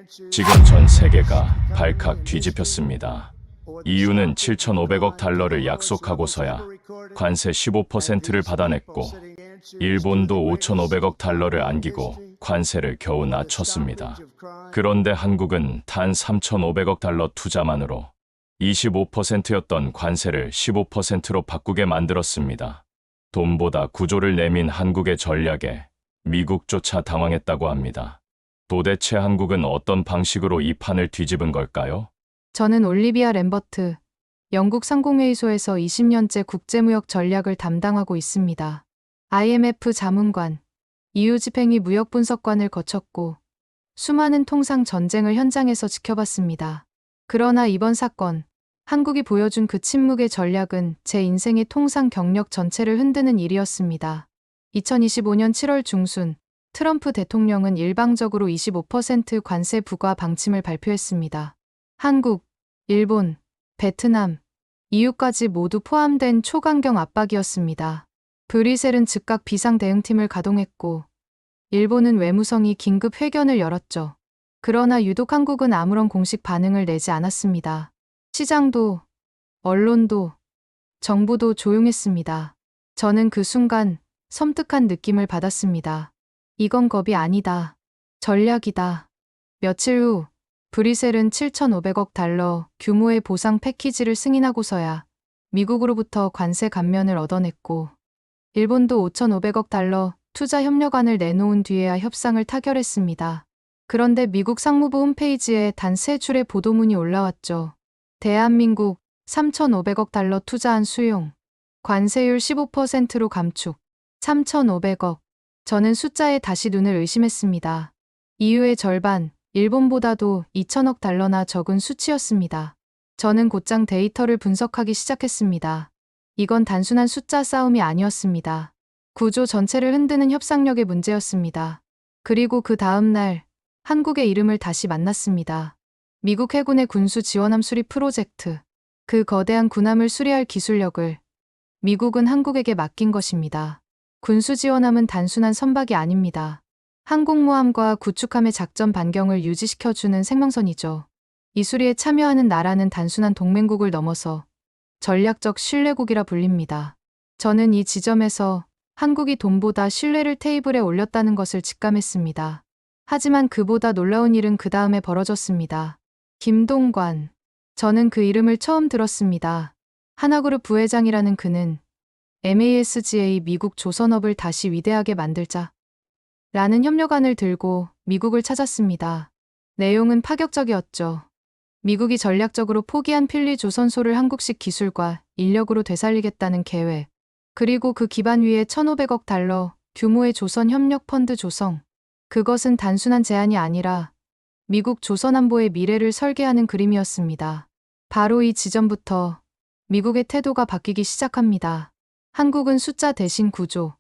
지금 전 세계가 발칵 뒤집혔습니다. EU는 7,500억 달러를 약속하고서야 관세 15%를 받아냈고, 일본도 5,500억 달러를 안기고 관세를 겨우 낮췄습니다. 그런데 한국은 단 3,500억 달러 투자만으로 25%였던 관세를 15%로 바꾸게 만들었습니다. 돈보다 구조를 내민 한국의 전략에 미국조차 당황했다고 합니다. 도대체 한국은 어떤 방식으로 이 판을 뒤집은 걸까요? 저는 올리비아 램버트, 영국 상공회의소에서 20년째 국제무역 전략을 담당하고 있습니다. IMF 자문관, EU 집행위 무역분석관을 거쳤고 수많은 통상 전쟁을 현장에서 지켜봤습니다. 그러나 이번 사건, 한국이 보여준 그 침묵의 전략은 제 인생의 통상 경력 전체를 흔드는 일이었습니다. 2025년 7월 중순, 트럼프 대통령은 일방적으로 25% 관세 부과 방침을 발표했습니다. 한국, 일본, 베트남, EU까지 모두 포함된 초강경 압박이었습니다. 브뤼셀은 즉각 비상대응팀을 가동했고, 일본은 외무성이 긴급 회견을 열었죠. 그러나 유독 한국은 아무런 공식 반응을 내지 않았습니다. 시장도, 언론도, 정부도 조용했습니다. 저는 그 순간 섬뜩한 느낌을 받았습니다. 이건 겁이 아니다. 전략이다. 며칠 후, 브뤼셀은 7,500억 달러 규모의 보상 패키지를 승인하고서야 미국으로부터 관세 감면을 얻어냈고, 일본도 5,500억 달러 투자 협력안을 내놓은 뒤에야 협상을 타결했습니다. 그런데 미국 상무부 홈페이지에 단 3줄의 보도문이 올라왔죠. 대한민국 3,500억 달러 투자한 수용, 관세율 15%로 감축, 3,500억. 저는 숫자에 다시 눈을 의심했습니다. EU의 절반, 일본보다도 2천억 달러나 적은 수치였습니다. 저는 곧장 데이터를 분석하기 시작했습니다. 이건 단순한 숫자 싸움이 아니었습니다. 구조 전체를 흔드는 협상력의 문제였습니다. 그리고 그 다음 날, 한국의 이름을 다시 만났습니다. 미국 해군의 군수 지원함 수리 프로젝트. 그 거대한 군함을 수리할 기술력을 미국은 한국에게 맡긴 것입니다. 군수 지원함은 단순한 선박이 아닙니다. 항공모함과 구축함의 작전 반경을 유지시켜주는 생명선이죠. 이 수리에 참여하는 나라는 단순한 동맹국을 넘어서 전략적 신뢰국이라 불립니다. 저는 이 지점에서 한국이 돈보다 신뢰를 테이블에 올렸다는 것을 직감했습니다. 하지만 그보다 놀라운 일은 그 다음에 벌어졌습니다. 김동관. 저는 그 이름을 처음 들었습니다. 하나그룹 부회장이라는 그는 MASGA 미국 조선업을 다시 위대하게 만들자 라는 협력안을 들고 미국을 찾았습니다. 내용은 파격적이었죠. 미국이 전략적으로 포기한 필리 조선소를 한국식 기술과 인력으로 되살리겠다는 계획. 그리고 그 기반 위에 1,500억 달러 규모의 조선협력펀드 조성. 그것은 단순한 제안이 아니라 미국 조선안보의 미래를 설계하는 그림이었습니다. 바로 이 지점부터 미국의 태도가 바뀌기 시작합니다. 한국은 숫자 대신 구조,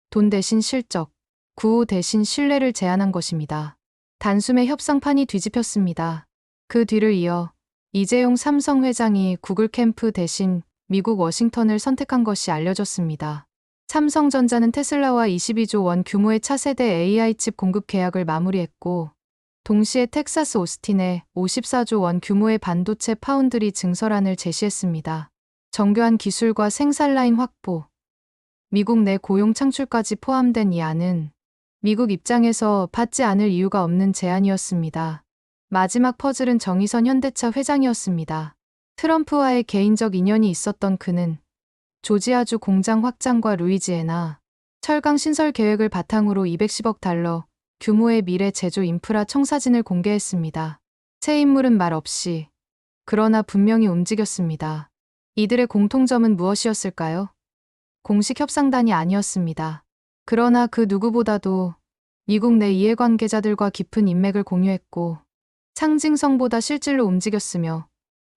돈 대신 실적, 구호 대신 신뢰를 제안한 것입니다. 단숨에 협상판이 뒤집혔습니다. 그 뒤를 이어 이재용 삼성 회장이 구글 캠프 대신 미국 워싱턴을 선택한 것이 알려졌습니다. 삼성전자는 테슬라와 22조 원 규모의 차세대 AI 칩 공급 계약을 마무리했고, 동시에 텍사스 오스틴에 54조 원 규모의 반도체 파운드리 증설안을 제시했습니다. 정교한 기술과 생산라인 확보, 미국 내 고용 창출까지 포함된 이 안은 미국 입장에서 받지 않을 이유가 없는 제안이었습니다. 마지막 퍼즐은 정의선 현대차 회장이었습니다. 트럼프와의 개인적 인연이 있었던 그는 조지아주 공장 확장과 루이지애나 철강 신설 계획을 바탕으로 210억 달러 규모의 미래 제조 인프라 청사진을 공개했습니다. 새 인물은 말 없이, 그러나 분명히 움직였습니다. 이들의 공통점은 무엇이었을까요? 공식 협상단이 아니었습니다. 그러나 그 누구보다도 미국 내 이해관계자들과 깊은 인맥을 공유했고, 상징성보다 실질로 움직였으며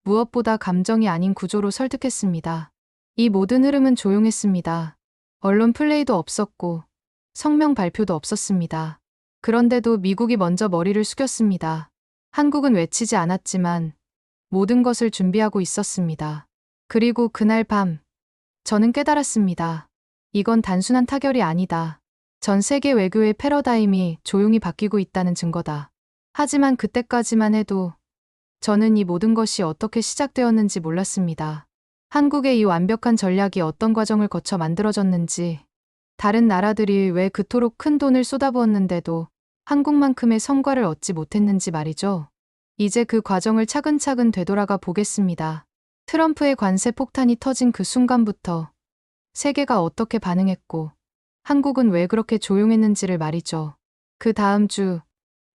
무엇보다 감정이 아닌 구조로 설득했습니다. 이 모든 흐름은 조용했습니다. 언론 플레이도 없었고 성명 발표도 없었습니다. 그런데도 미국이 먼저 머리를 숙였습니다. 한국은 외치지 않았지만 모든 것을 준비하고 있었습니다. 그리고 그날 밤, 저는 깨달았습니다. 이건 단순한 타결이 아니다. 전 세계 외교의 패러다임이 조용히 바뀌고 있다는 증거다. 하지만 그때까지만 해도 저는 이 모든 것이 어떻게 시작되었는지 몰랐습니다. 한국의 이 완벽한 전략이 어떤 과정을 거쳐 만들어졌는지, 다른 나라들이 왜 그토록 큰 돈을 쏟아부었는데도 한국만큼의 성과를 얻지 못했는지 말이죠. 이제 그 과정을 차근차근 되돌아가 보겠습니다. 트럼프의 관세 폭탄이 터진 그 순간부터 세계가 어떻게 반응했고 한국은 왜 그렇게 조용했는지를 말이죠. 그 다음 주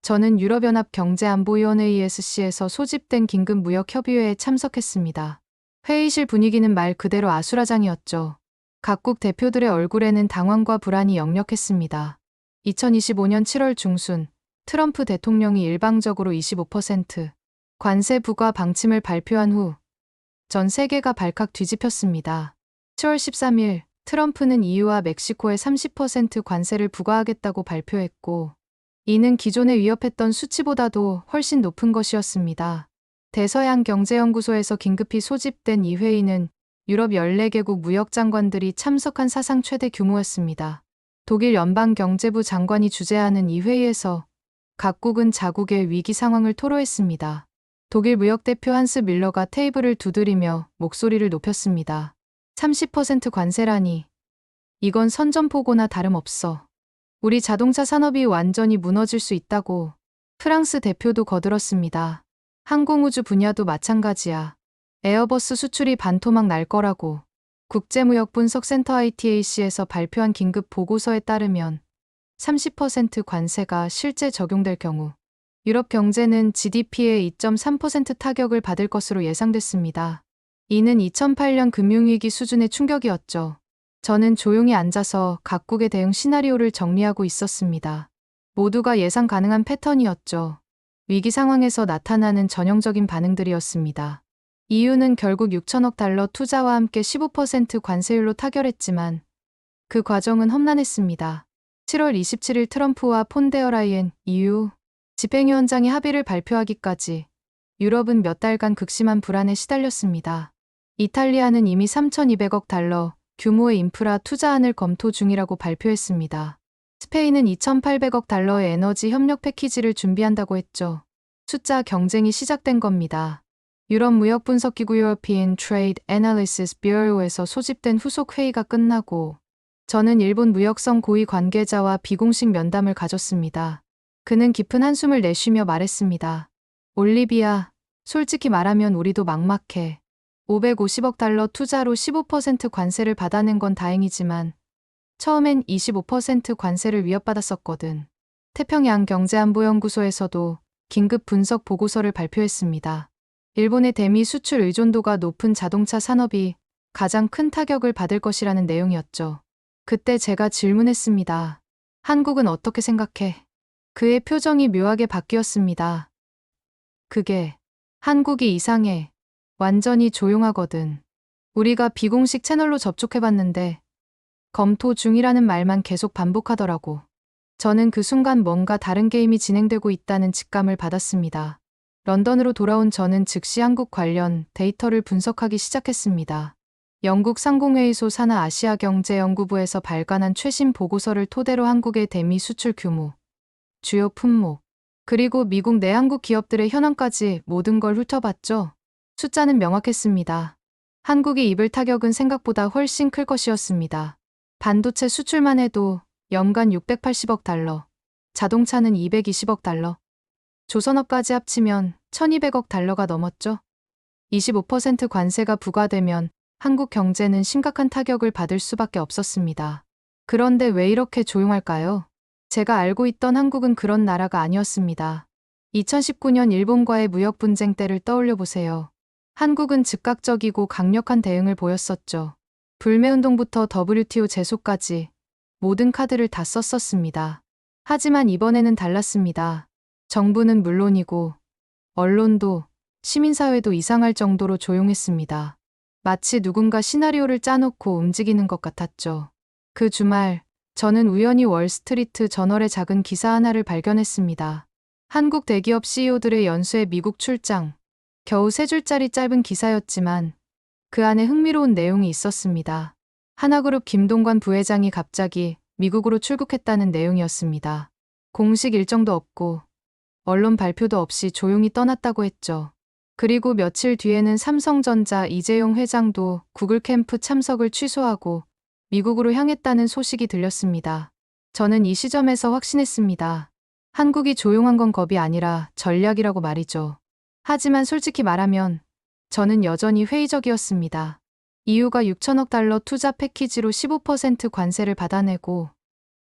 저는 유럽연합 경제안보위원회 ESC에서 소집된 긴급 무역협의회에 참석했습니다. 회의실 분위기는 말 그대로 아수라장이었죠. 각국 대표들의 얼굴에는 당황과 불안이 역력했습니다. 2025년 7월 중순 트럼프 대통령이 일방적으로 25% 관세 부과 방침을 발표한 후 전 세계가 발칵 뒤집혔습니다. 7월 13일 트럼프는 EU와 멕시코에 30% 관세를 부과하겠다고 발표했고, 이는 기존에 위협했던 수치보다도 훨씬 높은 것이었습니다. 대서양 경제연구소에서 긴급히 소집된 이 회의는 유럽 14개국 무역장관들이 참석한 사상 최대 규모였습니다. 독일 연방경제부 장관이 주재하는 이 회의에서 각국은 자국의 위기 상황을 토로했습니다. 독일 무역대표 한스 밀러가 테이블을 두드리며 목소리를 높였습니다. 30% 관세라니. 이건 선전포고나 다름없어. 우리 자동차 산업이 완전히 무너질 수 있다고. 프랑스 대표도 거들었습니다. 항공우주 분야도 마찬가지야. 에어버스 수출이 반토막 날 거라고. 국제무역분석센터 ITAC에서 발표한 긴급 보고서에 따르면 30% 관세가 실제 적용될 경우 유럽 경제는 GDP의 2.3% 타격을 받을 것으로 예상됐습니다. 이는 2008년 금융위기 수준의 충격이었죠. 저는 조용히 앉아서 각국의 대응 시나리오를 정리하고 있었습니다. 모두가 예상 가능한 패턴이었죠. 위기 상황에서 나타나는 전형적인 반응들이었습니다. EU는 결국 6천억 달러 투자와 함께 15% 관세율로 타결했지만 그 과정은 험난했습니다. 7월 27일 트럼프와 폰데어라이엔 EU 집행위원장이 합의를 발표하기까지 유럽은 몇 달간 극심한 불안에 시달렸습니다. 이탈리아는 이미 3,200억 달러 규모의 인프라 투자안을 검토 중이라고 발표했습니다. 스페인은 2,800억 달러의 에너지 협력 패키지를 준비한다고 했죠. 숫자 경쟁이 시작된 겁니다. 유럽 무역분석기구 European Trade Analysis Bureau에서 소집된 후속 회의가 끝나고 저는 일본 무역성 고위 관계자와 비공식 면담을 가졌습니다. 그는 깊은 한숨을 내쉬며 말했습니다. 올리비아, 솔직히 말하면 우리도 막막해. 550억 달러 투자로 15% 관세를 받아낸 건 다행이지만 처음엔 25% 관세를 위협받았었거든. 태평양 경제안보연구소에서도 긴급 분석 보고서를 발표했습니다. 일본의 대미 수출 의존도가 높은 자동차 산업이 가장 큰 타격을 받을 것이라는 내용이었죠. 그때 제가 질문했습니다. 한국은 어떻게 생각해? 그의 표정이 묘하게 바뀌었습니다. 그게 한국이 이상해. 완전히 조용하거든. 우리가 비공식 채널로 접촉해봤는데 검토 중이라는 말만 계속 반복하더라고. 저는 그 순간 뭔가 다른 게임이 진행되고 있다는 직감을 받았습니다. 런던으로 돌아온 저는 즉시 한국 관련 데이터를 분석하기 시작했습니다. 영국 상공회의소 산하 아시아경제연구부에서 발간한 최신 보고서를 토대로 한국의 대미 수출 규모, 주요 품목, 그리고 미국 내 한국 기업들의 현황까지 모든 걸 훑어봤죠. 숫자는 명확했습니다. 한국이 입을 타격은 생각보다 훨씬 클 것이었습니다. 반도체 수출만 해도 연간 680억 달러, 자동차는 220억 달러, 조선업까지 합치면 1200억 달러가 넘었죠. 25% 관세가 부과되면 한국 경제는 심각한 타격을 받을 수밖에 없었습니다. 그런데 왜 이렇게 조용할까요? 제가 알고 있던 한국은 그런 나라가 아니었습니다. 2019년 일본과의 무역 분쟁 때를 떠올려 보세요. 한국은 즉각적이고 강력한 대응을 보였었죠. 불매운동부터 WTO 제소까지 모든 카드를 다 썼었습니다. 하지만 이번에는 달랐습니다. 정부는 물론이고 언론도 시민사회도 이상할 정도로 조용했습니다. 마치 누군가 시나리오를 짜놓고 움직이는 것 같았죠. 그 주말 저는 우연히 월스트리트 저널의 작은 기사 하나를 발견했습니다. 한국 대기업 CEO들의 연수의 미국 출장. 겨우 3줄짜리 짧은 기사였지만 그 안에 흥미로운 내용이 있었습니다. 하나그룹 김동관 부회장이 갑자기 미국으로 출국했다는 내용이었습니다. 공식 일정도 없고 언론 발표도 없이 조용히 떠났다고 했죠. 그리고 며칠 뒤에는 삼성전자 이재용 회장도 구글 캠프 참석을 취소하고 미국으로 향했다는 소식이 들렸습니다. 저는 이 시점에서 확신했습니다. 한국이 조용한 건 겁이 아니라 전략이라고 말이죠. 하지만 솔직히 말하면 저는 여전히 회의적이었습니다. EU가 6천억 달러 투자 패키지로 15% 관세를 받아내고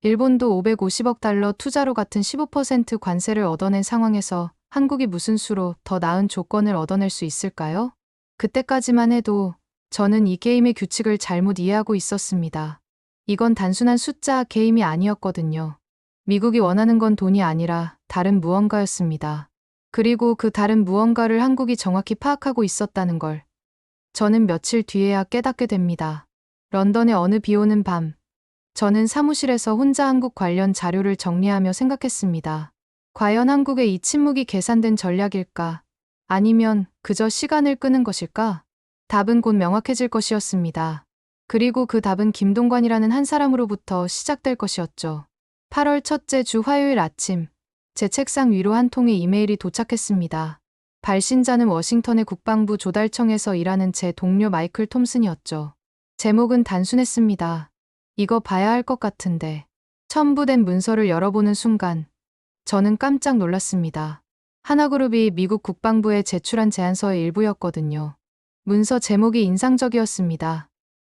일본도 550억 달러 투자로 같은 15% 관세를 얻어낸 상황에서 한국이 무슨 수로 더 나은 조건을 얻어낼 수 있을까요? 그때까지만 해도 저는 이 게임의 규칙을 잘못 이해하고 있었습니다. 이건 단순한 숫자 게임이 아니었거든요. 미국이 원하는 건 돈이 아니라 다른 무언가였습니다. 그리고 그 다른 무언가를 한국이 정확히 파악하고 있었다는 걸 저는 며칠 뒤에야 깨닫게 됩니다. 런던의 어느 비 오는 밤, 저는 사무실에서 혼자 한국 관련 자료를 정리하며 생각했습니다. 과연 한국의 이 침묵이 계산된 전략일까? 아니면 그저 시간을 끄는 것일까? 답은 곧 명확해질 것이었습니다. 그리고 그 답은 김동관이라는 한 사람으로부터 시작될 것이었죠. 8월 첫째 주 화요일 아침, 제 책상 위로 한 통의 이메일이 도착했습니다. 발신자는 워싱턴의 국방부 조달청에서 일하는 제 동료 마이클 톰슨이었죠. 제목은 단순했습니다. 이거 봐야 할 것 같은데. 첨부된 문서를 열어보는 순간 저는 깜짝 놀랐습니다. 하나그룹이 미국 국방부에 제출한 제안서의 일부였거든요. 문서 제목이 인상적이었습니다.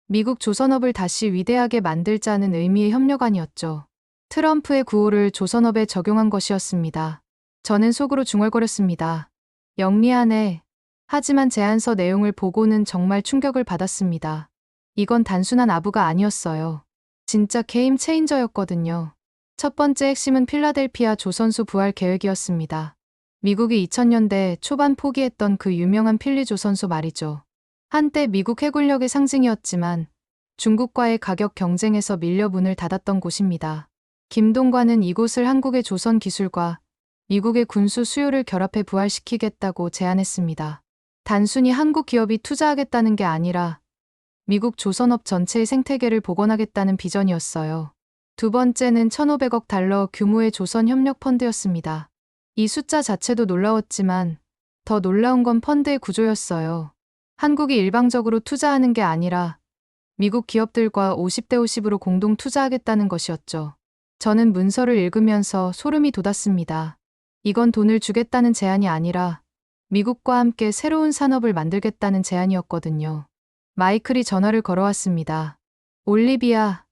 미국 조선업을 다시 위대하게 만들자는 의미의 협력안이었죠. 트럼프의 구호를 조선업에 적용한 것이었습니다. 저는 속으로 중얼거렸습니다. 영리하네. 하지만 제안서 내용을 보고는 정말 충격을 받았습니다. 이건 단순한 아부가 아니었어요. 진짜 게임 체인저였거든요. 첫 번째 핵심은 필라델피아 조선소 부활 계획이었습니다. 미국이 2000년대 초반 포기했던 그 유명한 필리 조선소 말이죠. 한때 미국 해군력의 상징이었지만 중국과의 가격 경쟁에서 밀려 문을 닫았던 곳입니다. 김동관은 이곳을 한국의 조선 기술과 미국의 군수 수요를 결합해 부활시키겠다고 제안했습니다. 단순히 한국 기업이 투자하겠다는 게 아니라 미국 조선업 전체의 생태계를 복원하겠다는 비전이었어요. 두 번째는 1,500억 달러 규모의 조선협력펀드였습니다. 이 숫자 자체도 놀라웠지만 더 놀라운 건 펀드의 구조였어요. 한국이 일방적으로 투자하는 게 아니라 미국 기업들과 50대 50으로 공동 투자하겠다는 것이었죠. 저는 문서를 읽으면서 소름이 돋았습니다. 이건 돈을 주겠다는 제안이 아니라 미국과 함께 새로운 산업을 만들겠다는 제안이었거든요. 마이클이 전화를 걸어왔습니다. 올리비아,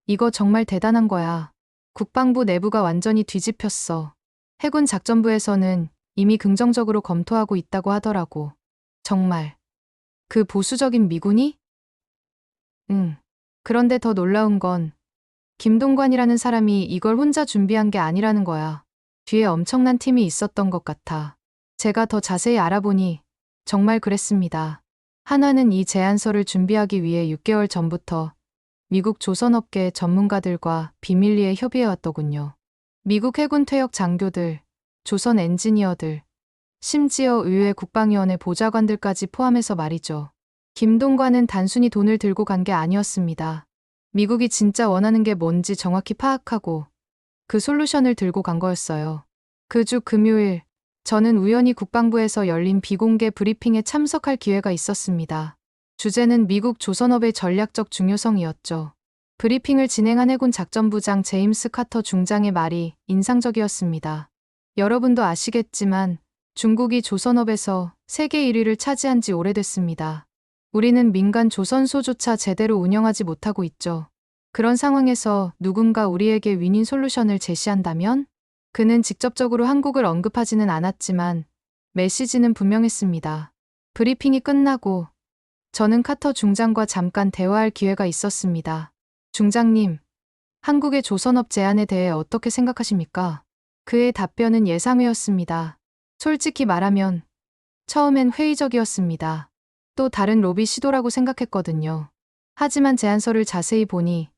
이거 정말 대단한 거야. 국방부 내부가 완전히 뒤집혔어. 해군 작전부에서는 이미 긍정적으로 검토하고 있다고 하더라고. 정말. 그 보수적인 미군이? 응. 그런데 더 놀라운 건 김동관이라는 사람이 이걸 혼자 준비한 게 아니라는 거야. 뒤에 엄청난 팀이 있었던 것 같아. 제가 더 자세히 알아보니 정말 그랬습니다. 한화는 이 제안서를 준비하기 위해 6개월 전부터 미국 조선업계 전문가들과 비밀리에 협의해왔더군요. 미국 해군 퇴역 장교들, 조선 엔지니어들, 심지어 의회 국방위원회 보좌관들까지 포함해서 말이죠. 김동관은 단순히 돈을 들고 간 게 아니었습니다. 미국이 진짜 원하는 게 뭔지 정확히 파악하고 그 솔루션을 들고 간 거였어요. 그 주 금요일, 저는 우연히 국방부에서 열린 비공개 브리핑에 참석할 기회가 있었습니다. 주제는 미국 조선업의 전략적 중요성이었죠. 브리핑을 진행한 해군 작전부장 제임스 카터 중장의 말이 인상적이었습니다. 여러분도 아시겠지만 중국이 조선업에서 세계 1위를 차지한 지 오래됐습니다. 우리는 민간 조선소조차 제대로 운영하지 못하고 있죠. 그런 상황에서 누군가 우리에게 윈윈 솔루션을 제시한다면? 그는 직접적으로 한국을 언급하지는 않았지만 메시지는 분명했습니다. 브리핑이 끝나고 저는 카터 중장과 잠깐 대화할 기회가 있었습니다. 중장님, 한국의 조선업 제안에 대해 어떻게 생각하십니까? 그의 답변은 예상외였습니다. 솔직히 말하면 처음엔 회의적이었습니다. 또 다른 로비 시도라고 생각했거든요. 하지만 제안서를 자세히 보니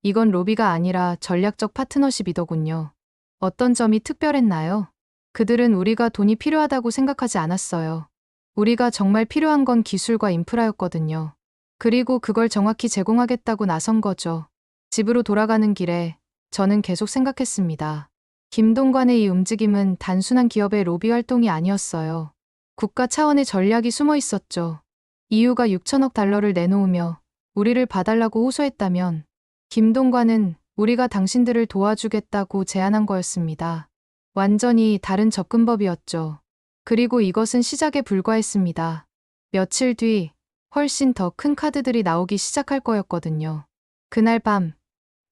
이건 로비가 아니라 전략적 파트너십이더군요. 어떤 점이 특별했나요? 그들은 우리가 돈이 필요하다고 생각하지 않았어요. 우리가 정말 필요한 건 기술과 인프라였거든요. 그리고 그걸 정확히 제공하겠다고 나선 거죠. 집으로 돌아가는 길에 저는 계속 생각했습니다. 김동관의 이 움직임은 단순한 기업의 로비 활동이 아니었어요. 국가 차원의 전략이 숨어 있었죠. EU가 6천억 달러를 내놓으며 우리를 봐달라고 호소했다면 김동관은 우리가 당신들을 도와주겠다고 제안한 거였습니다. 완전히 다른 접근법이었죠. 그리고 이것은 시작에 불과했습니다. 며칠 뒤 훨씬 더 큰 카드들이 나오기 시작할 거였거든요. 그날 밤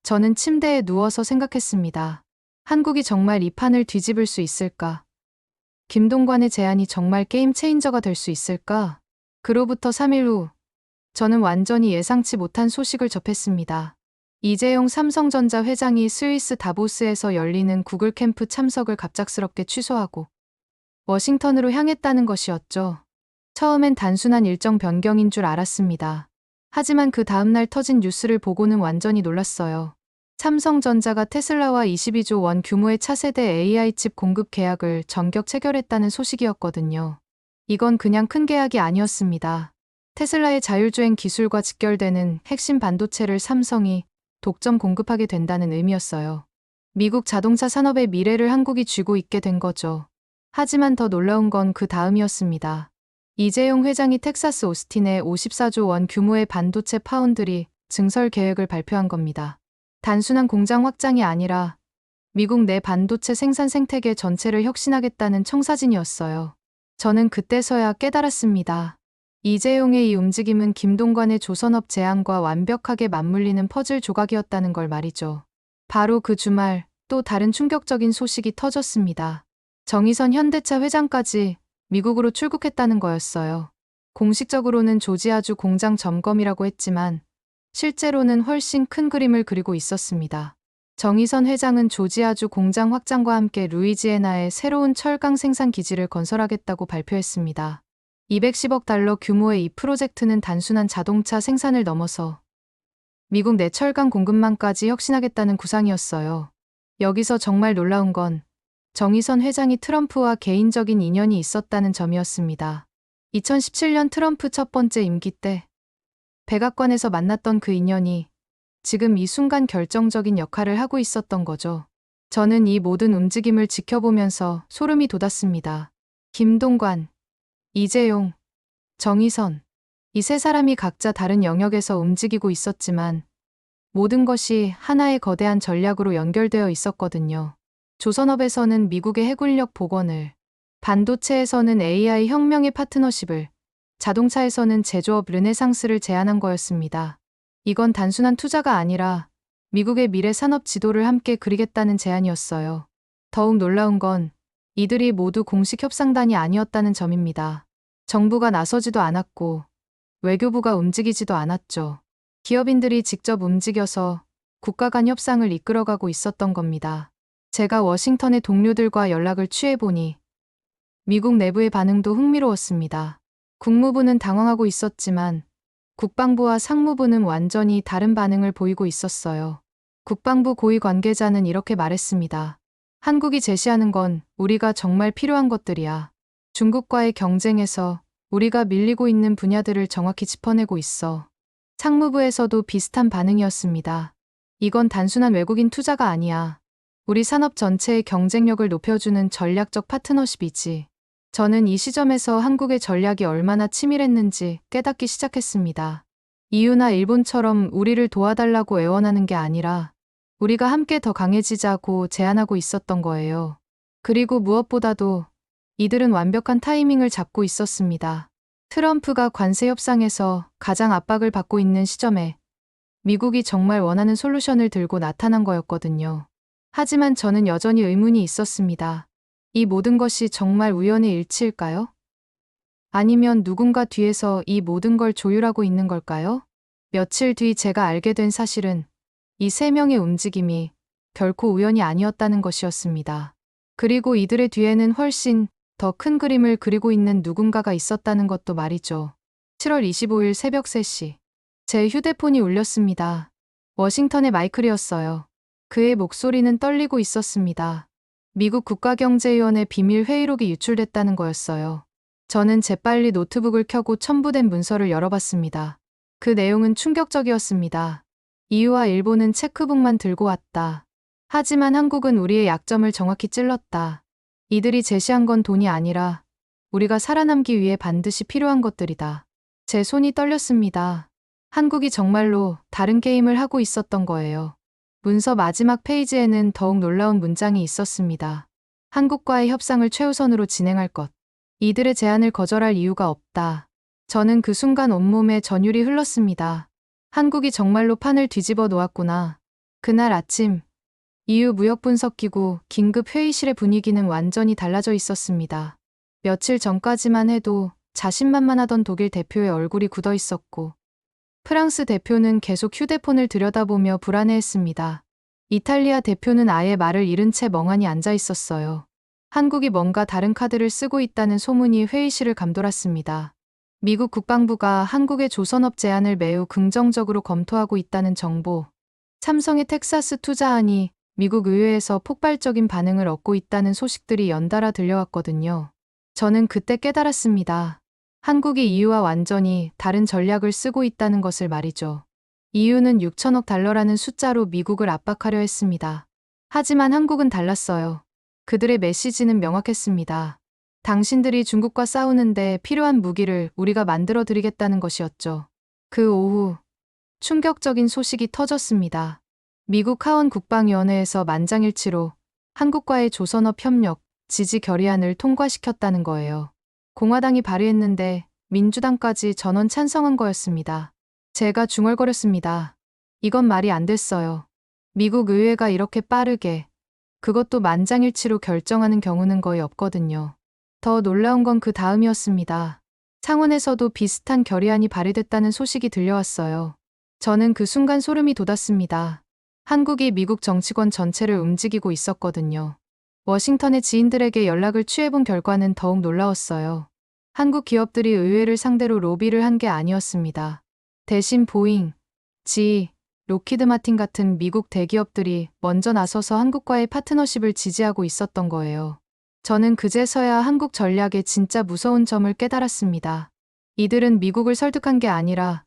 저는 침대에 누워서 생각했습니다. 한국이 정말 이 판을 뒤집을 수 있을까? 김동관의 제안이 정말 게임 체인저가 될 수 있을까? 그로부터 3일 후 저는 완전히 예상치 못한 소식을 접했습니다. 이재용 삼성전자 회장이 스위스 다보스에서 열리는 구글 캠프 참석을 갑작스럽게 취소하고 워싱턴으로 향했다는 것이었죠. 처음엔 단순한 일정 변경인 줄 알았습니다. 하지만 그 다음날 터진 뉴스를 보고는 완전히 놀랐어요. 삼성전자가 테슬라와 22조 원 규모의 차세대 AI 칩 공급 계약을 전격 체결했다는 소식이었거든요. 이건 그냥 큰 계약이 아니었습니다. 테슬라의 자율주행 기술과 직결되는 핵심 반도체를 삼성이 독점 공급하게 된다는 의미였어요. 미국 자동차 산업의 미래를 한국이 쥐고 있게 된 거죠. 하지만 더 놀라운 건 그 다음이었습니다. 이재용 회장이 텍사스 오스틴에 54조 원 규모의 반도체 파운드리 증설 계획을 발표한 겁니다. 단순한 공장 확장이 아니라 미국 내 반도체 생산 생태계 전체를 혁신하겠다는 청사진이었어요. 저는 그때서야 깨달았습니다. 이재용의 이 움직임은 김동관의 조선업 제안과 완벽하게 맞물리는 퍼즐 조각이었다는 걸 말이죠. 바로 그 주말 또 다른 충격적인 소식이 터졌습니다. 정의선 현대차 회장까지 미국으로 출국했다는 거였어요. 공식적으로는 조지아주 공장 점검이라고 했지만 실제로는 훨씬 큰 그림을 그리고 있었습니다. 정의선 회장은 조지아주 공장 확장과 함께 루이지애나에 새로운 철강 생산 기지를 건설하겠다고 발표했습니다. 210억 달러 규모의 이 프로젝트는 단순한 자동차 생산을 넘어서 미국 내 철강 공급망까지 혁신하겠다는 구상이었어요. 여기서 정말 놀라운 건 정의선 회장이 트럼프와 개인적인 인연이 있었다는 점이었습니다. 2017년 트럼프 첫 번째 임기 때 백악관에서 만났던 그 인연이 지금 이 순간 결정적인 역할을 하고 있었던 거죠. 저는 이 모든 움직임을 지켜보면서 소름이 돋았습니다. 김동관, 이재용, 정의선, 이 세 사람이 각자 다른 영역에서 움직이고 있었지만 모든 것이 하나의 거대한 전략으로 연결되어 있었거든요. 조선업에서는 미국의 해군력 복원을, 반도체에서는 AI 혁명의 파트너십을, 자동차에서는 제조업 르네상스를 제안한 거였습니다. 이건 단순한 투자가 아니라 미국의 미래 산업 지도를 함께 그리겠다는 제안이었어요. 더욱 놀라운 건 이들이 모두 공식 협상단이 아니었다는 점입니다. 정부가 나서지도 않았고 외교부가 움직이지도 않았죠. 기업인들이 직접 움직여서 국가 간 협상을 이끌어가고 있었던 겁니다. 제가 워싱턴의 동료들과 연락을 취해보니 미국 내부의 반응도 흥미로웠습니다. 국무부는 당황하고 있었지만 국방부와 상무부는 완전히 다른 반응을 보이고 있었어요. 국방부 고위 관계자는 이렇게 말했습니다. 한국이 제시하는 건 우리가 정말 필요한 것들이야. 중국과의 경쟁에서 우리가 밀리고 있는 분야들을 정확히 짚어내고 있어. 상무부에서도 비슷한 반응이었습니다. 이건 단순한 외국인 투자가 아니야. 우리 산업 전체의 경쟁력을 높여주는 전략적 파트너십이지. 저는 이 시점에서 한국의 전략이 얼마나 치밀했는지 깨닫기 시작했습니다. EU나 일본처럼 우리를 도와달라고 애원하는 게 아니라 우리가 함께 더 강해지자고 제안하고 있었던 거예요. 그리고 무엇보다도 이들은 완벽한 타이밍을 잡고 있었습니다. 트럼프가 관세 협상에서 가장 압박을 받고 있는 시점에 미국이 정말 원하는 솔루션을 들고 나타난 거였거든요. 하지만 저는 여전히 의문이 있었습니다. 이 모든 것이 정말 우연의 일치일까요? 아니면 누군가 뒤에서 이 모든 걸 조율하고 있는 걸까요? 며칠 뒤 제가 알게 된 사실은 이 세 명의 움직임이 결코 우연이 아니었다는 것이었습니다. 그리고 이들의 뒤에는 훨씬 더 큰 그림을 그리고 있는 누군가가 있었다는 것도 말이죠. 7월 25일 새벽 3시. 제 휴대폰이 울렸습니다. 워싱턴의 마이클이었어요. 그의 목소리는 떨리고 있었습니다. 미국 국가경제위원회 비밀 회의록이 유출됐다는 거였어요. 저는 재빨리 노트북을 켜고 첨부된 문서를 열어봤습니다. 그 내용은 충격적이었습니다. EU와 일본은 체크북만 들고 왔다. 하지만 한국은 우리의 약점을 정확히 찔렀다. 이들이 제시한 건 돈이 아니라 우리가 살아남기 위해 반드시 필요한 것들이다. 제 손이 떨렸습니다. 한국이 정말로 다른 게임을 하고 있었던 거예요. 문서 마지막 페이지에는 더욱 놀라운 문장이 있었습니다. 한국과의 협상을 최우선으로 진행할 것. 이들의 제안을 거절할 이유가 없다. 저는 그 순간 온몸에 전율이 흘렀습니다. 한국이 정말로 판을 뒤집어 놓았구나. 그날 아침, EU 무역분석기구 긴급 회의실의 분위기는 완전히 달라져 있었습니다. 며칠 전까지만 해도 자신만만하던 독일 대표의 얼굴이 굳어 있었고, 프랑스 대표는 계속 휴대폰을 들여다보며 불안해했습니다. 이탈리아 대표는 아예 말을 잃은 채 멍하니 앉아 있었어요. 한국이 뭔가 다른 카드를 쓰고 있다는 소문이 회의실을 감돌았습니다. 미국 국방부가 한국의 조선업 제안을 매우 긍정적으로 검토하고 있다는 정보, 삼성의 텍사스 투자안이 미국 의회에서 폭발적인 반응을 얻고 있다는 소식들이 연달아 들려왔거든요. 저는 그때 깨달았습니다. 한국이 EU와 완전히 다른 전략을 쓰고 있다는 것을 말이죠. EU는 6천억 달러라는 숫자로 미국을 압박하려 했습니다. 하지만 한국은 달랐어요. 그들의 메시지는 명확했습니다. 당신들이 중국과 싸우는데 필요한 무기를 우리가 만들어 드리겠다는 것이었죠. 그 오후, 충격적인 소식이 터졌습니다. 미국 하원 국방위원회에서 만장일치로 한국과의 조선업 협력, 지지 결의안을 통과시켰다는 거예요. 공화당이 발의했는데 민주당까지 전원 찬성한 거였습니다. 제가 중얼거렸습니다. 이건 말이 안 됐어요. 미국 의회가 이렇게 빠르게, 그것도 만장일치로 결정하는 경우는 거의 없거든요. 더 놀라운 건 그 다음이었습니다. 상원에서도 비슷한 결의안이 발의됐다는 소식이 들려왔어요. 저는 그 순간 소름이 돋았습니다. 한국이 미국 정치권 전체를 움직이고 있었거든요. 워싱턴의 지인들에게 연락을 취해본 결과는 더욱 놀라웠어요. 한국 기업들이 의회를 상대로 로비를 한 게 아니었습니다. 대신 보잉, GE, 로키드 마틴 같은 미국 대기업들이 먼저 나서서 한국과의 파트너십을 지지하고 있었던 거예요. 저는 그제서야 한국 전략의 진짜 무서운 점을 깨달았습니다. 이들은 미국을 설득한 게 아니라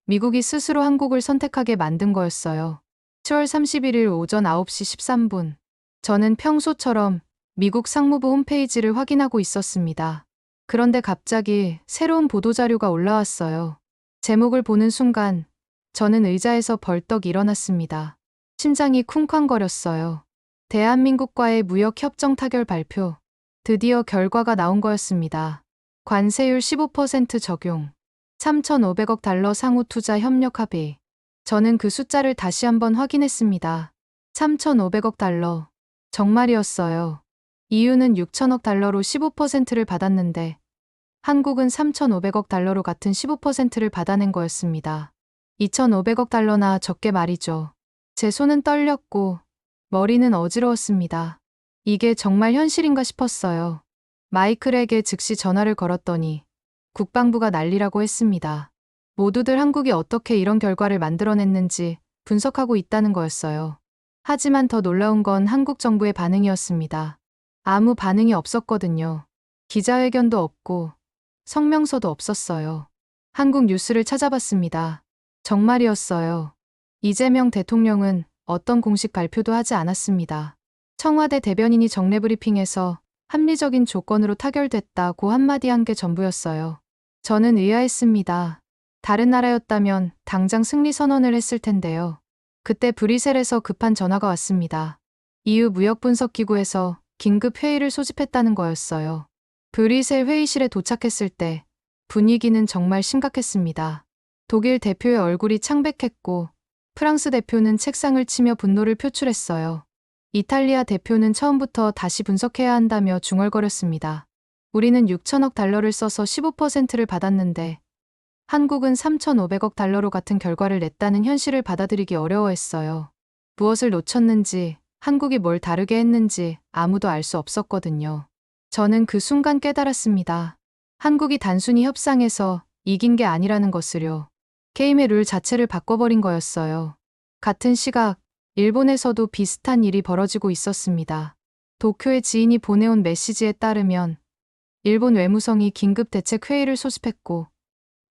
미국이 스스로 한국을 선택하게 만든 거였어요. 10월 31일 오전 9시 13분. 저는 평소처럼 미국 상무부 홈페이지를 확인하고 있었습니다. 그런데 갑자기 새로운 보도자료가 올라왔어요. 제목을 보는 순간 저는 의자에서 벌떡 일어났습니다. 심장이 쿵쾅거렸어요. 대한민국과의 무역협정 타결 발표. 드디어 결과가 나온 거였습니다. 관세율 15% 적용. 3,500억 달러 상호 투자 협력 합의. 저는 그 숫자를 다시 한번 확인했습니다. 3,500억 달러. 정말이었어요. EU는 6천억 달러로 15%를 받았는데 한국은 3,500억 달러로 같은 15%를 받아낸 거였습니다. 2,500억 달러나 적게 말이죠. 제 손은 떨렸고 머리는 어지러웠습니다. 이게 정말 현실인가 싶었어요. 마이클에게 즉시 전화를 걸었더니 국방부가 난리라고 했습니다. 모두들 한국이 어떻게 이런 결과를 만들어냈는지 분석하고 있다는 거였어요. 하지만 더 놀라운 건 한국 정부의 반응이었습니다. 아무 반응이 없었거든요. 기자회견도 없고 성명서도 없었어요. 한국 뉴스를 찾아봤습니다. 정말이었어요. 이재명 대통령은 어떤 공식 발표도 하지 않았습니다. 청와대 대변인이 정례 브리핑에서 합리적인 조건으로 타결됐다고 한마디 한 게 전부였어요. 저는 의아했습니다. 다른 나라였다면 당장 승리 선언을 했을 텐데요. 그때 브뤼셀에서 급한 전화가 왔습니다. EU 무역분석기구에서 긴급 회의를 소집했다는 거였어요. 브뤼셀 회의실에 도착했을 때 분위기는 정말 심각했습니다. 독일 대표의 얼굴이 창백했고 프랑스 대표는 책상을 치며 분노를 표출했어요. 이탈리아 대표는 처음부터 다시 분석해야 한다며 중얼거렸습니다. 우리는 6천억 달러를 써서 15%를 받았는데 한국은 3,500억 달러로 같은 결과를 냈다는 현실을 받아들이기 어려워했어요. 무엇을 놓쳤는지, 한국이 뭘 다르게 했는지 아무도 알 수 없었거든요. 저는 그 순간 깨달았습니다. 한국이 단순히 협상에서 이긴 게 아니라는 것을요. 게임의 룰 자체를 바꿔버린 거였어요. 같은 시각, 일본에서도 비슷한 일이 벌어지고 있었습니다. 도쿄의 지인이 보내온 메시지에 따르면 일본 외무성이 긴급 대책 회의를 소집했고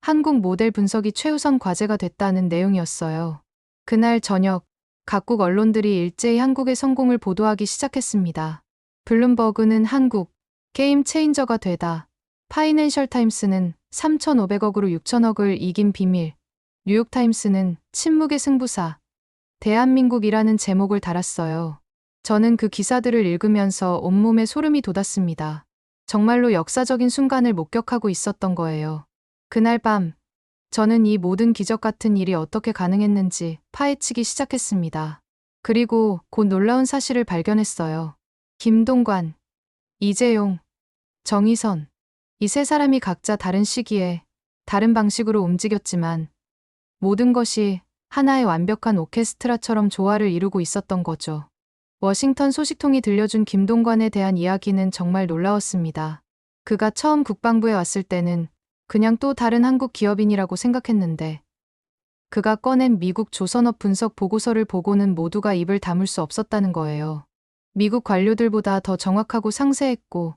한국 모델 분석이 최우선 과제가 됐다는 내용이었어요. 그날 저녁, 각국 언론들이 일제히 한국의 성공을 보도하기 시작했습니다. 블룸버그는 한국 게임 체인저가 되다. 파이낸셜 타임스는 3,500억으로 6천억을 이긴 비밀. 뉴욕타임스는 침묵의 승부사. 대한민국이라는 제목을 달았어요. 저는 그 기사들을 읽으면서 온몸에 소름이 돋았습니다. 정말로 역사적인 순간을 목격하고 있었던 거예요. 그날 밤, 저는 이 모든 기적 같은 일이 어떻게 가능했는지 파헤치기 시작했습니다. 그리고 곧 놀라운 사실을 발견했어요. 김동관, 이재용, 정의선. 이 세 사람이 각자 다른 시기에 다른 방식으로 움직였지만 모든 것이 하나의 완벽한 오케스트라처럼 조화를 이루고 있었던 거죠. 워싱턴 소식통이 들려준 김동관에 대한 이야기는 정말 놀라웠습니다. 그가 처음 국방부에 왔을 때는 그냥 또 다른 한국 기업인이라고 생각했는데 그가 꺼낸 미국 조선업 분석 보고서를 보고는 모두가 입을 다물 수 없었다는 거예요. 미국 관료들보다 더 정확하고 상세했고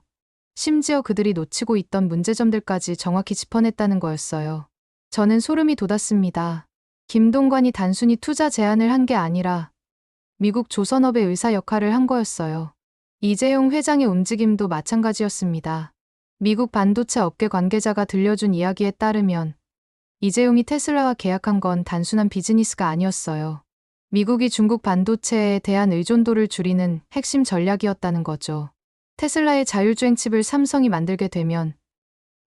심지어 그들이 놓치고 있던 문제점들까지 정확히 짚어냈다는 거였어요. 저는 소름이 돋았습니다. 김동관이 단순히 투자 제안을 한 게 아니라 미국 조선업의 의사 역할을 한 거였어요. 이재용 회장의 움직임도 마찬가지였습니다. 미국 반도체 업계 관계자가 들려준 이야기에 따르면 이재용이 테슬라와 계약한 건 단순한 비즈니스가 아니었어요. 미국이 중국 반도체에 대한 의존도를 줄이는 핵심 전략이었다는 거죠. 테슬라의 자율주행 칩을 삼성이 만들게 되면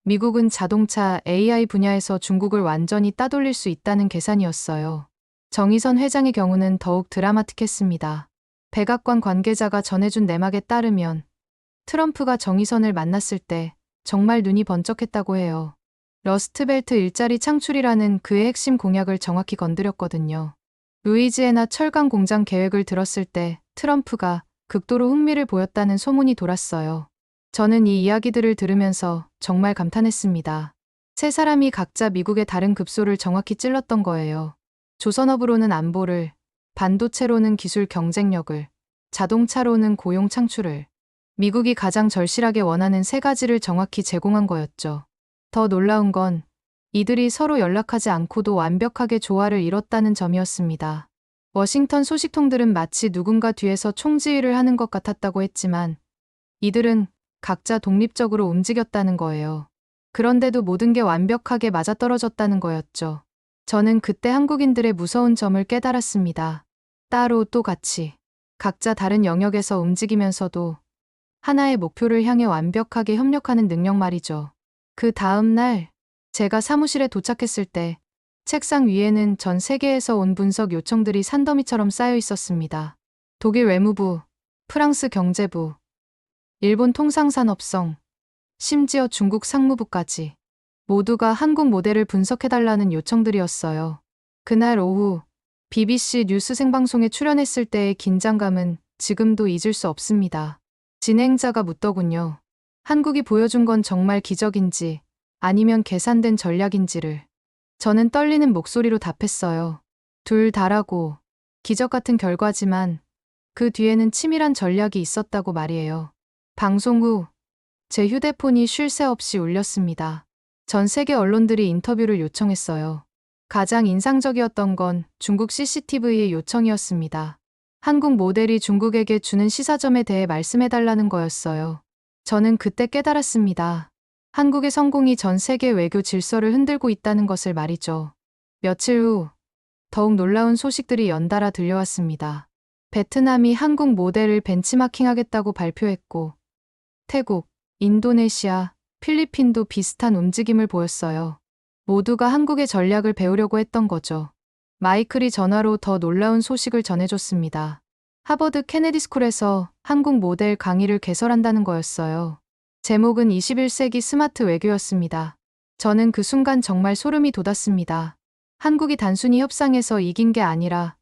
미국은 자동차 AI 분야에서 중국을 완전히 따돌릴 수 있다는 계산이었어요. 정의선 회장의 경우는 더욱 드라마틱했습니다. 백악관 관계자가 전해준 내막에 따르면 트럼프가 정의선을 만났을 때 정말 눈이 번쩍했다고 해요. 러스트벨트 일자리 창출이라는 그의 핵심 공약을 정확히 건드렸거든요. 루이지애나 철강 공장 계획을 들었을 때 트럼프가 극도로 흥미를 보였다는 소문이 돌았어요. 저는 이 이야기들을 들으면서 정말 감탄했습니다. 세 사람이 각자 미국의 다른 급소를 정확히 찔렀던 거예요. 조선업으로는 안보를, 반도체로는 기술 경쟁력을, 자동차로는 고용 창출을, 미국이 가장 절실하게 원하는 세 가지를 정확히 제공한 거였죠. 더 놀라운 건 이들이 서로 연락하지 않고도 완벽하게 조화를 이뤘다는 점이었습니다. 워싱턴 소식통들은 마치 누군가 뒤에서 총지휘를 하는 것 같았다고 했지만 이들은 각자 독립적으로 움직였다는 거예요. 그런데도 모든 게 완벽하게 맞아떨어졌다는 거였죠. 저는 그때 한국인들의 무서운 점을 깨달았습니다. 따로 또 같이 각자 다른 영역에서 움직이면서도 하나의 목표를 향해 완벽하게 협력하는 능력 말이죠. 그 다음 날 제가 사무실에 도착했을 때 책상 위에는 전 세계에서 온 분석 요청들이 산더미처럼 쌓여 있었습니다. 독일 외무부, 프랑스 경제부, 일본 통상산업성, 심지어 중국 상무부까지 모두가 한국 모델을 분석해달라는 요청들이었어요. 그날 오후 BBC 뉴스 생방송에 출연했을 때의 긴장감은 지금도 잊을 수 없습니다. 진행자가 묻더군요. 한국이 보여준 건 정말 기적인지 아니면 계산된 전략인지를. 저는 떨리는 목소리로 답했어요. 둘 다라고. 기적 같은 결과지만 그 뒤에는 치밀한 전략이 있었다고 말이에요. 방송 후 제 휴대폰이 쉴 새 없이 울렸습니다. 전 세계 언론들이 인터뷰를 요청했어요. 가장 인상적이었던 건 중국 CCTV의 요청이었습니다. 한국 모델이 중국에게 주는 시사점에 대해 말씀해달라는 거였어요. 저는 그때 깨달았습니다. 한국의 성공이 전 세계 외교 질서를 흔들고 있다는 것을 말이죠. 며칠 후 더욱 놀라운 소식들이 연달아 들려왔습니다. 베트남이 한국 모델을 벤치마킹하겠다고 발표했고 태국, 인도네시아, 필리핀도 비슷한 움직임을 보였어요. 모두가 한국의 전략을 배우려고 했던 거죠. 마이클이 전화로 더 놀라운 소식을 전해줬습니다. 하버드 케네디 스쿨에서 한국 모델 강의를 개설한다는 거였어요. 제목은 21세기 스마트 외교였습니다. 저는 그 순간 정말 소름이 돋았습니다. 한국이 단순히 협상에서 이긴 게 아니라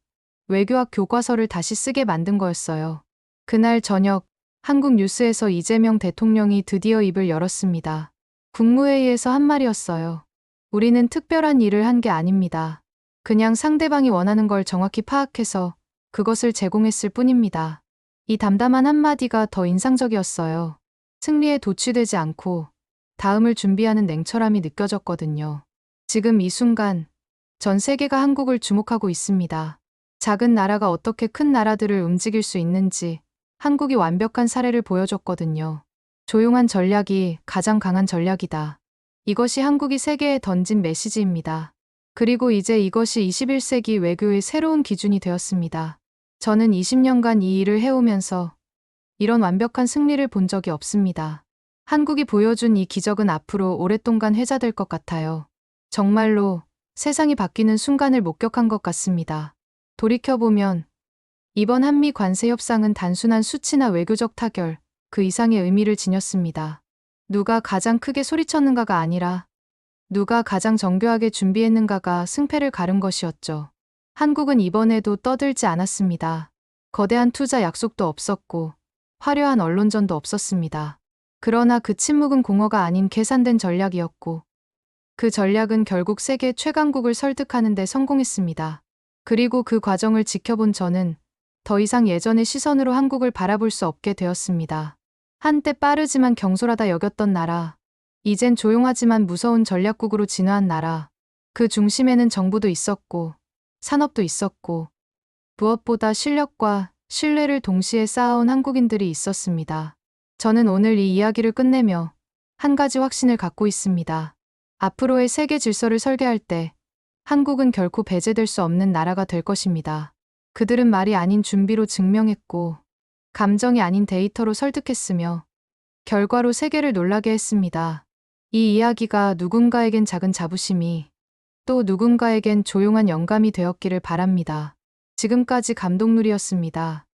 외교학 교과서를 다시 쓰게 만든 거였어요. 그날 저녁 한국 뉴스에서 이재명 대통령이 드디어 입을 열었습니다. 국무회의에서 한 말이었어요. 우리는 특별한 일을 한 게 아닙니다. 그냥 상대방이 원하는 걸 정확히 파악해서 그것을 제공했을 뿐입니다. 이 담담한 한마디가 더 인상적이었어요. 승리에 도취되지 않고 다음을 준비하는 냉철함이 느껴졌거든요. 지금 이 순간 전 세계가 한국을 주목하고 있습니다. 작은 나라가 어떻게 큰 나라들을 움직일 수 있는지 한국이 완벽한 사례를 보여줬거든요. 조용한 전략이 가장 강한 전략이다. 이것이 한국이 세계에 던진 메시지입니다. 그리고 이제 이것이 21세기 외교의 새로운 기준이 되었습니다. 저는 20년간 이 일을 해오면서 이런 완벽한 승리를 본 적이 없습니다. 한국이 보여준 이 기적은 앞으로 오랫동안 회자될 것 같아요. 정말로 세상이 바뀌는 순간을 목격한 것 같습니다. 돌이켜보면 이번 한미 관세 협상은 단순한 수치나 외교적 타결, 그 이상의 의미를 지녔습니다. 누가 가장 크게 소리쳤는가가 아니라 누가 가장 정교하게 준비했는가가 승패를 가른 것이었죠. 한국은 이번에도 떠들지 않았습니다. 거대한 투자 약속도 없었고 화려한 언론전도 없었습니다. 그러나 그 침묵은 공허가 아닌 계산된 전략이었고 그 전략은 결국 세계 최강국을 설득하는 데 성공했습니다. 그리고 그 과정을 지켜본 저는 더 이상 예전의 시선으로 한국을 바라볼 수 없게 되었습니다. 한때 빠르지만 경솔하다 여겼던 나라, 이젠 조용하지만 무서운 전략국으로 진화한 나라. 그 중심에는 정부도 있었고 산업도 있었고 무엇보다 실력과 신뢰를 동시에 쌓아온 한국인들이 있었습니다. 저는 오늘 이 이야기를 끝내며 한 가지 확신을 갖고 있습니다. 앞으로의 세계 질서를 설계할 때 한국은 결코 배제될 수 없는 나라가 될 것입니다. 그들은 말이 아닌 준비로 증명했고 감정이 아닌 데이터로 설득했으며 결과로 세계를 놀라게 했습니다. 이 이야기가 누군가에겐 작은 자부심이 또 누군가에겐 조용한 영감이 되었기를 바랍니다. 지금까지 감독누리였습니다.